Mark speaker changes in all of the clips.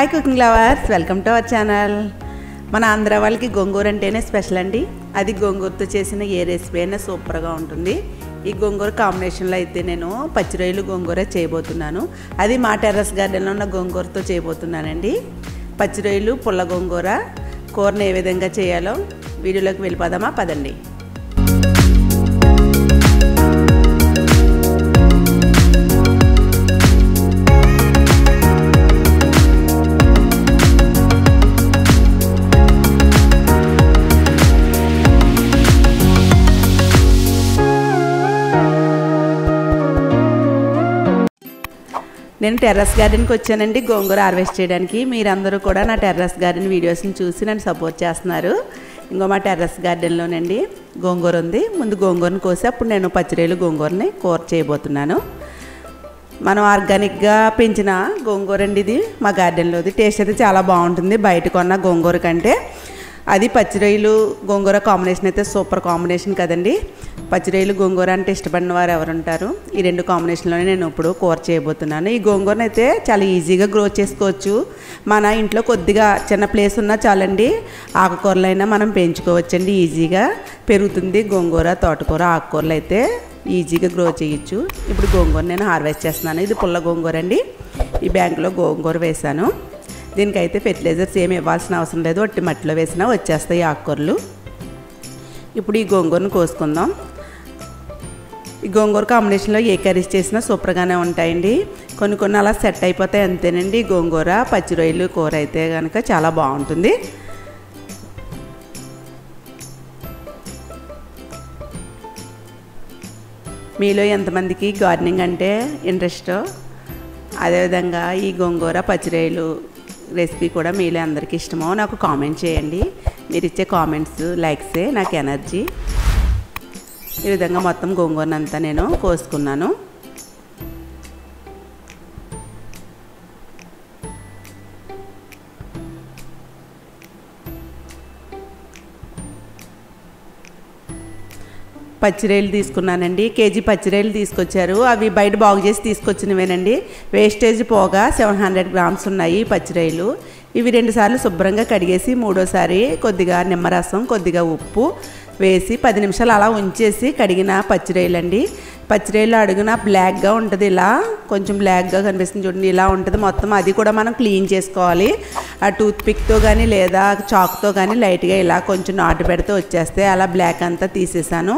Speaker 1: Hi cooking lovers, welcome to our channel. మన ఆంధ్ర వాళ్ళకి గోంగూర అంటేనే స్పెషల్ అండి. అది గోంగూరతో చేసిన ఏ రెసిపీ అయినా సూపర్గా ఉంటుంది. ఈ గోంగూర కాంబినేషన్లో అయితే నేను పచ్చి రొయ్యలు గోంగూర చేయబోతున్నాను. అది మా టెర్రస్ గార్డెన్లో ఉన్న గోంగూరతో చేయబోతున్నానండి. పచ్చి రొయ్యలు పుల్ల గోంగూర కూరను ఏ విధంగా చేయాలో వీడియోలోకి వెళ్ళిపోదామా? పదండి. నేను టెర్రస్ గార్డెన్కి వచ్చానండి గోంగూర హార్వెస్ట్ చేయడానికి. మీరందరూ కూడా నా టెర్రస్ గార్డెన్ వీడియోస్ని చూసి నన్ను సపోర్ట్ చేస్తున్నారు. ఇంకో మా టెర్రస్ గార్డెన్లోనండి గోంగూర ఉంది. ముందు గోంగూరని కోసి అప్పుడు నేను పచ్చిరొయ్యలు గోంగూరని కూర చేయబోతున్నాను. మనం ఆర్గానిక్గా పెంచిన గోంగూర అండి ఇది. మా గార్డెన్లోది టేస్ట్ అయితే చాలా బాగుంటుంది బయట కొన్న గోంగూర కంటే. అది పచ్చిరొయ్యలు గోంగూర కాంబినేషన్ అయితే సూపర్ కాంబినేషన్ కదండి. పచ్చిరొయ్యలు గోంగూర అంటే ఇష్టపడిన వారు ఎవరుంటారు? ఈ రెండు కాంబినేషన్లోనే నేను ఇప్పుడు కూర చేయబోతున్నాను. ఈ గోంగూరను అయితే చాలా ఈజీగా గ్రో చేసుకోవచ్చు. మన ఇంట్లో కొద్దిగా చిన్న ప్లేస్ ఉన్నా చాలండి, ఆకుకూరలైనా మనం పెంచుకోవచ్చండి. ఈజీగా పెరుగుతుంది గోంగూర, తోటకూర, ఆకుకూరలు అయితే ఈజీగా గ్రో చేయొచ్చు. ఇప్పుడు గోంగూర నేను హార్వెస్ట్ చేస్తున్నాను. ఇది పుల్ల గోంగూర అండి. ఈ బ్యాంకులో గోంగూర వేసాను. దీనికైతే ఫెర్టిలైజర్స్ ఏమి ఇవ్వాల్సిన అవసరం లేదు, ఒట్టి మట్టిలో వేసినా వచ్చేస్తాయి ఆకుకూరలు. ఇప్పుడు ఈ గోంగూరను కోసుకుందాం. ఈ గోంగూర కాంబినేషన్లో ఏ కర్రీస్ చేసినా సూపర్గానే ఉంటాయండి. కొన్ని అలా సెట్ అయిపోతాయి అంతేనండి. గోంగూర పచ్చి రొయ్యలు కూర అయితే కనుక చాలా బాగుంటుంది. మీలో ఎంతమందికి గార్డెనింగ్ అంటే ఇంట్రెస్టో, అదేవిధంగా ఈ గోంగూర పచ్చిరొయ్యలు రెసిపీ కూడా మీలో అందరికీ ఇష్టమో నాకు కామెంట్ చేయండి. మీరు ఇచ్చే కామెంట్స్, లైక్సే నాకు ఎనర్జీ. ఈ విధంగా మొత్తం గోంగూరనంతా నేను కోసుకున్నాను. పచ్చిరొయ్యలు తీసుకున్నానండి. కేజీ పచ్చిరొయ్యలు తీసుకొచ్చారు. అవి బయట బాగు చేసి తీసుకొచ్చినవేనండి. వేస్టేజ్ పోగా 700 గ్రామ్స్ ఉన్నాయి పచ్చిరొయ్యలు. ఇవి 2 సార్లు శుభ్రంగా కడిగేసి మూడోసారి కొద్దిగా నిమ్మరసం, కొద్దిగా ఉప్పు వేసి 10 నిమిషాలు అలా ఉంచేసి కడిగిన పచ్చిరొయ్యలు అండి. పచ్చిరొయ్యలు అడుగున బ్లాక్గా ఉంటుంది, ఇలా కొంచెం బ్లాక్గా కనిపిస్తుంది చూడండి, ఇలా ఉంటుంది మొత్తం. అది కూడా మనం క్లీన్ చేసుకోవాలి. ఆ టూత్ పిక్తో కానీ లేదా చాక్తో కానీ లైట్గా ఇలా కొంచెం నాటు పెడితే వచ్చేస్తే అలా బ్లాక్ అంతా తీసేసాను.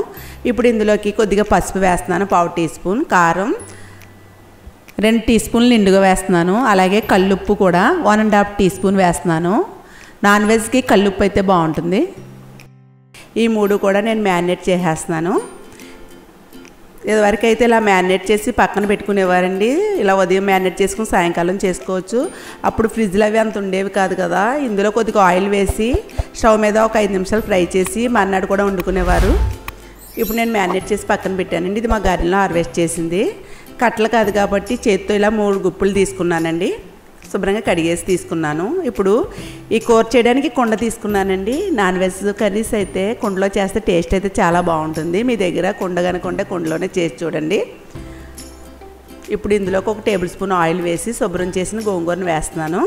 Speaker 1: ఇప్పుడు ఇందులోకి కొద్దిగా పసుపు వేస్తున్నాను, 1/2 టీ స్పూన్ కారం, 2 టీ స్పూన్లు నిండుగా వేస్తున్నాను. అలాగే కల్లుప్పు కూడా 1.5 టీ స్పూన్ వేస్తున్నాను. నాన్ వెజ్కి కల్లుప్పు అయితే బాగుంటుంది. ఈ 3 కూడా నేను మ్యారినేట్ చేసేస్తున్నాను. ఇదివరకు అయితే ఇలా మ్యారినేట్ చేసి పక్కన పెట్టుకునేవారండి. ఇలా ఉదయం మ్యారినేట్ చేసుకుని సాయంకాలం చేసుకోవచ్చు. అప్పుడు ఫ్రిడ్జ్లో అవి అంత ఉండేవి కాదు కదా. ఇందులో కొద్దిగా ఆయిల్ వేసి స్టవ్ మీద ఒక 5 నిమిషాలు ఫ్రై చేసి మర్నాడు కూడా వండుకునేవారు. ఇప్పుడు నేను మ్యారినేట్ చేసి పక్కన పెట్టానండి. ఇది మా గార్డెన్లో హార్వెస్ట్ చేసింది. కట్టలు కాదు కాబట్టి చేత్తో ఇలా 3 గుప్పులు తీసుకున్నానండి. శుభ్రంగా కడిగేసి తీసుకున్నాను. ఇప్పుడు ఈ కూర చేయడానికి కుండ తీసుకున్నానండి. నాన్ వెజ్ కర్రీస్ అయితే కుండలో చేస్తే టేస్ట్ అయితే చాలా బాగుంటుంది. మీ దగ్గర కుండ కనుకుంటే కుండలోనే చేసి చూడండి. ఇప్పుడు ఇందులోకి 1 టేబుల్ స్పూన్ ఆయిల్ వేసి శుభ్రం చేసిన గోంగూరను వేస్తున్నాను.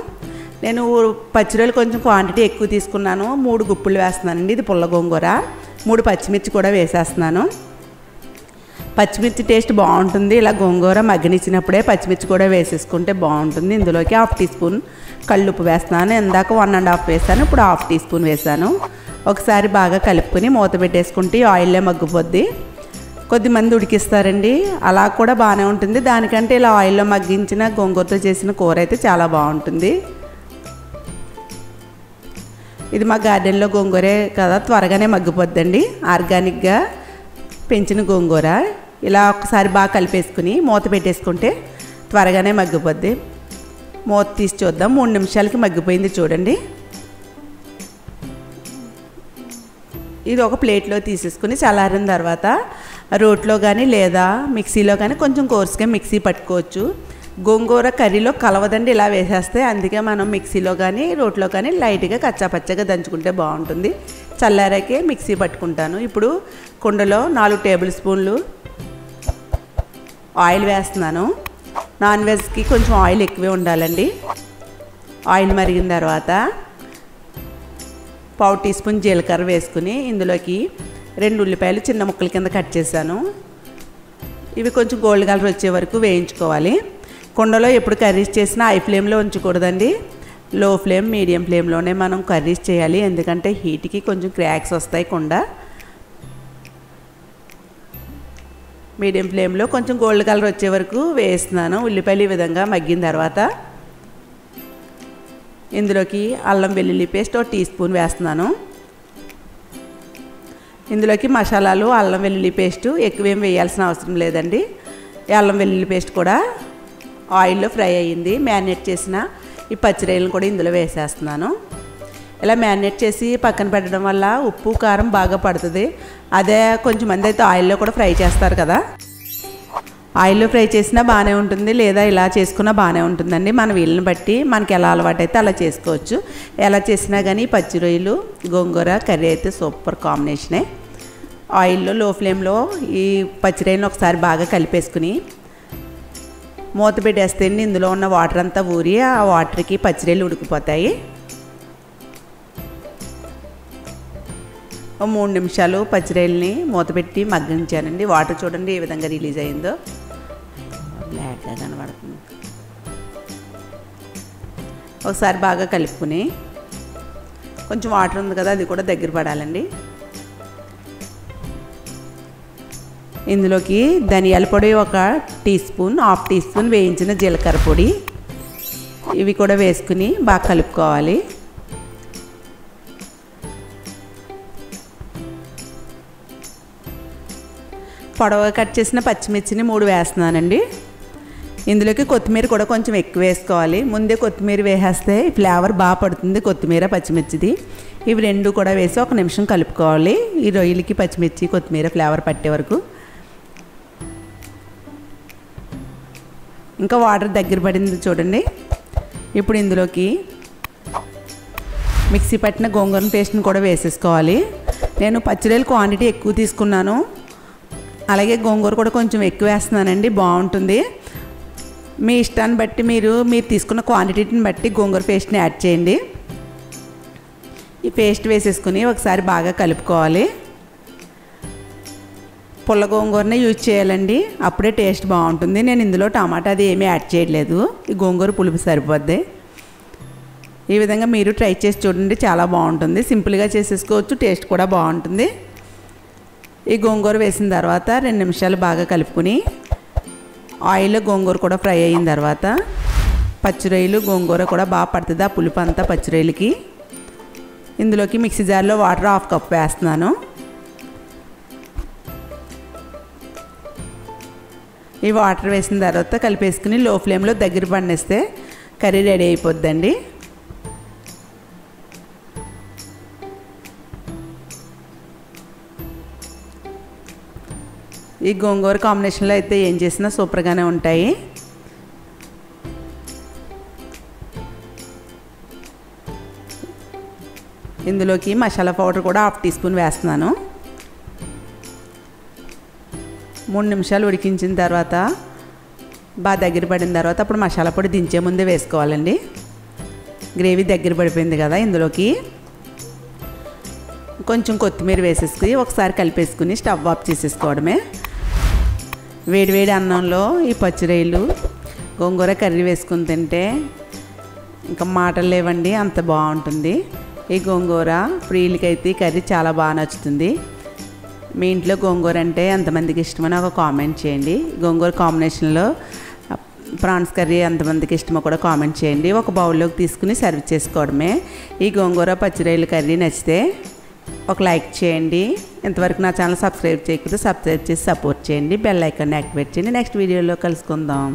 Speaker 1: నేను పచ్చిరొయ్యలు కొంచెం క్వాంటిటీ ఎక్కువ తీసుకున్నాను. 3 గుప్పులు వేస్తున్నానండి. ఇది పుల్ల గోంగూర. 3 పచ్చిమిర్చి కూడా వేసేస్తున్నాను. పచ్చిమిర్చి టేస్ట్ బాగుంటుంది. ఇలా గోంగూర మగ్గనిచ్చినప్పుడే పచ్చిమిర్చి కూడా వేసేసుకుంటే బాగుంటుంది. ఇందులోకి 1/2 టీ స్పూన్ కల్లుప్పు వేస్తున్నాను. ఇందాక 1.5 వేసాను, ఇప్పుడు 1/2 టీ స్పూన్ వేసాను. ఒకసారి బాగా కలుపుకొని మూత పెట్టేసుకుంటే ఆయిల్లో మగ్గిపోద్ది. కొద్దిమంది ఉడికిస్తారండి, అలా కూడా బాగానే ఉంటుంది. దానికంటే ఇలా ఆయిల్లో మగ్గించిన గోంగూరతో చేసిన కూర అయితే చాలా బాగుంటుంది. ఇది మా గార్డెన్లో గోంగూరే కదా, త్వరగానే మగ్గిపోద్దండి. ఆర్గానిక్గా పెంచిన గోంగూర. ఇలా ఒకసారి బాగా కలిపేసుకుని మూత పెట్టేసుకుంటే త్వరగానే మగ్గిపోద్ది. మూత తీసి చూద్దాం. 3 నిమిషాలకి మగ్గిపోయింది చూడండి. ఇది ఒక ప్లేట్లో తీసేసుకుని చల్లారిన తర్వాత రోట్లో కానీ లేదా మిక్సీలో కానీ కొంచెం కోర్సుగా మిక్సీ పట్టుకోవచ్చు. గోంగూర కర్రీలో కలవదండి ఇలా వేసేస్తే. అందుకే మనం మిక్సీలో కానీ రోట్లో కానీ లైట్గా కచ్చాపచ్చగా దంచుకుంటే బాగుంటుంది. చల్లారాకే మిక్సీ పట్టుకుంటాను. ఇప్పుడు కుండలో 4 టేబుల్ స్పూన్లు ఆయిల్ వేస్తున్నాను. నాన్ వెజ్కి కొంచెం ఆయిల్ ఎక్కువే ఉండాలండి. ఆయిల్ మరిగిన తర్వాత పావు టీ స్పూన్ జీలకర్ర వేసుకుని ఇందులోకి 2 ఉల్లిపాయలు చిన్న ముక్కల కింద కట్ చేశాను. ఇవి కొంచెం గోల్డ్ కలర్ వచ్చే వరకు వేయించుకోవాలి. కుండలో ఎప్పుడు కర్రీస్ చేసినా హై ఫ్లేమ్లో ఉంచకూడదండి. లో ఫ్లేమ్ మీడియం ఫ్లేమ్లోనే మనం కర్రీస్ చేయాలి. ఎందుకంటే హీట్కి కొంచెం క్రాక్స్ వస్తాయి. కుండ మీడియం ఫ్లేమ్లో కొంచెం గోల్డ్ కలర్ వచ్చే వరకు వేస్తున్నాను. ఉల్లిపాయలు ఈ విధంగా మగ్గిన తర్వాత ఇందులోకి అల్లం వెల్లుల్లి పేస్ట్ 1 టీ స్పూన్ వేస్తున్నాను. ఇందులోకి మసాలాలు అల్లం వెల్లుల్లి పేస్ట్ ఎక్కువేం వేయాల్సిన అవసరం లేదండి. ఈ అల్లం వెల్లుల్లి పేస్ట్ కూడా ఆయిల్లో ఫ్రై అయ్యింది. మ్యారినేట్ చేసిన ఈ పచ్చిరొయ్యలను కూడా ఇందులో వేసేస్తున్నాను. ఇలా మ్యారినేట్ చేసి పక్కన పెట్టడం వల్ల ఉప్పు కారం బాగా పడుతుంది. అదే కొంచెం మంది అయితే ఆయిల్లో కూడా ఫ్రై చేస్తారు కదా. ఆయిల్లో ఫ్రై చేసినా బాగానే ఉంటుంది, లేదా ఇలా చేసుకున్నా బాగానే ఉంటుందండి. మన వీళ్ళని బట్టి మనకి ఎలా అలవాటు అయితే అలా చేసుకోవచ్చు. ఎలా చేసినా కానీ పచ్చి రొయ్యలు గోంగూర కర్రీ అయితే సూపర్ కాంబినేషనే. ఆయిల్లో లో ఫ్లేమ్లో ఈ పచ్చి రొయ్యలను ఒకసారి బాగా కలిపేసుకుని మూత పెట్టేస్తే ఇందులో ఉన్న వాటర్ అంతా ఊరి ఆ వాటర్కి పచ్చి రొయ్యలు ఉడికిపోతాయి. 3 నిమిషాలు పచ్చి రొయ్యల్ని మూత పెట్టి మగ్గించానండి. వాటర్ చూడండి ఏ విధంగా రిలీజ్ అయిందో, బ్లాక్గా కనబడుతుంది. ఒకసారి బాగా కలుపుకుని కొంచెం వాటర్ ఉంది కదా అది కూడా దగ్గర పడాలండి. ఇందులోకి ధనియాల పొడి 1 టీ స్పూన్, 1/2 టీ స్పూన్ వేయించిన జీలకర్ర పొడి ఇవి కూడా వేసుకుని బాగా కలుపుకోవాలి. పొడవుగా కట్ చేసిన పచ్చిమిర్చిని 3 వేస్తున్నానండి. ఇందులోకి కొత్తిమీర కూడా కొంచెం ఎక్కువ వేసుకోవాలి. ముందే కొత్తిమీర వేసేస్తే ఫ్లేవర్ బాగా పడుతుంది కొత్తిమీర పచ్చిమిర్చిది. ఇవి 2 కూడా వేసి 1 నిమిషం కలుపుకోవాలి. ఈ రొయ్యలకి పచ్చిమిర్చి కొత్తిమీర ఫ్లేవర్ పట్టే వరకు. ఇంకా వాటర్ దగ్గర పడింది చూడండి. ఇప్పుడు ఇందులోకి మిక్సీ పట్టిన గోంగూర పేస్ట్ని కూడా వేసేసుకోవాలి. నేను పచ్చిరొయ్యల క్వాంటిటీ ఎక్కువ తీసుకున్నాను, అలాగే గోంగూర కూడా కొంచెం ఎక్కువ వేస్తున్నానండి, బాగుంటుంది. మీ ఇష్టాన్ని బట్టి మీరు తీసుకున్న క్వాంటిటీని బట్టి గోంగూర పేస్ట్ని యాడ్ చేయండి. ఈ పేస్ట్ వేసేసుకుని ఒకసారి బాగా కలుపుకోవాలి. పుల్ల గోంగూరనే యూజ్ చేయాలండి, అప్పుడే టేస్ట్ బాగుంటుంది. నేను ఇందులో టమాటా అది ఏమీ యాడ్ చేయట్లేదు, ఈ గోంగూర పులుపు సరిపోద్ది. ఈ విధంగా మీరు ట్రై చేసి చూడండి, చాలా బాగుంటుంది. సింపుల్గా చేసేసుకోవచ్చు, టేస్ట్ కూడా బాగుంటుంది. ఈ గోంగూర వేసిన తర్వాత 2 నిమిషాలు బాగా కలుపుకొని ఆయిల్లో గోంగూర కూడా ఫ్రై అయిన తర్వాత పచ్చిరొయ్యలు గోంగూర కూడా బాగా పడుతుంది ఆ పులుపు అంతా పచ్చిరొయ్యలకి. ఇందులోకి మిక్సీ జార్లో వాటర్ 1/2 కప్ వేస్తున్నాను. ఈ వాటర్ వేసిన తర్వాత కలిపేసుకుని లో ఫ్లేమ్లో దగ్గర పడినేస్తే కర్రీ రెడీ అయిపోద్దండి. ఈ గోంగూర కాంబినేషన్లో అయితే ఏం చేసినా సూపర్గానే ఉంటాయి. ఇందులోకి మసాలా పౌడర్ కూడా 1/2 టీ స్పూన్ వేస్తున్నాను. 3 నిమిషాలు ఉడికించిన తర్వాత బాగా దగ్గర పడిన తర్వాత అప్పుడు మసాలా పొడి దించే ముందే వేసుకోవాలండి. గ్రేవీ దగ్గర పడిపోయింది కదా, ఇందులోకి కొంచెం కొత్తిమీర వేసేసుకుని ఒకసారి కలిపేసుకుని స్టవ్ ఆఫ్ చేసేసుకోవడమే. వేడివేడి అన్నంలో ఈ పచ్చిరొయ్యలు గోంగూర కర్రీ వేసుకుని తింటే ఇంకా మాటలు లేవండి, అంత బాగుంటుంది. ఈ గోంగూర ఫ్రీలకైతే ఈ కర్రీ చాలా బాగా నచ్చుతుంది. మీ ఇంట్లో గోంగూర అంటే ఎంతమందికి ఇష్టమో నాకు కామెంట్ చేయండి. గోంగూర కాంబినేషన్లో ప్రాన్స్ కర్రీ ఎంతమందికి ఇష్టమో కూడా కామెంట్ చేయండి. ఒక బౌల్లోకి తీసుకుని సర్వ్ చేసుకోవడమే. ఈ గోంగూర పచ్చిరొయ్యల కర్రీ నచ్చితే ఒక లైక్ చేయండి. ఇంతవరకు నా ఛానల్ సబ్స్క్రైబ్ చేయకపోతే సబ్స్క్రైబ్ చేసి సపోర్ట్ చేయండి. బెల్ ఐకాన్ యాక్టివేట్ చేయండి. నెక్స్ట్ వీడియోలో కలుసుకుందాం.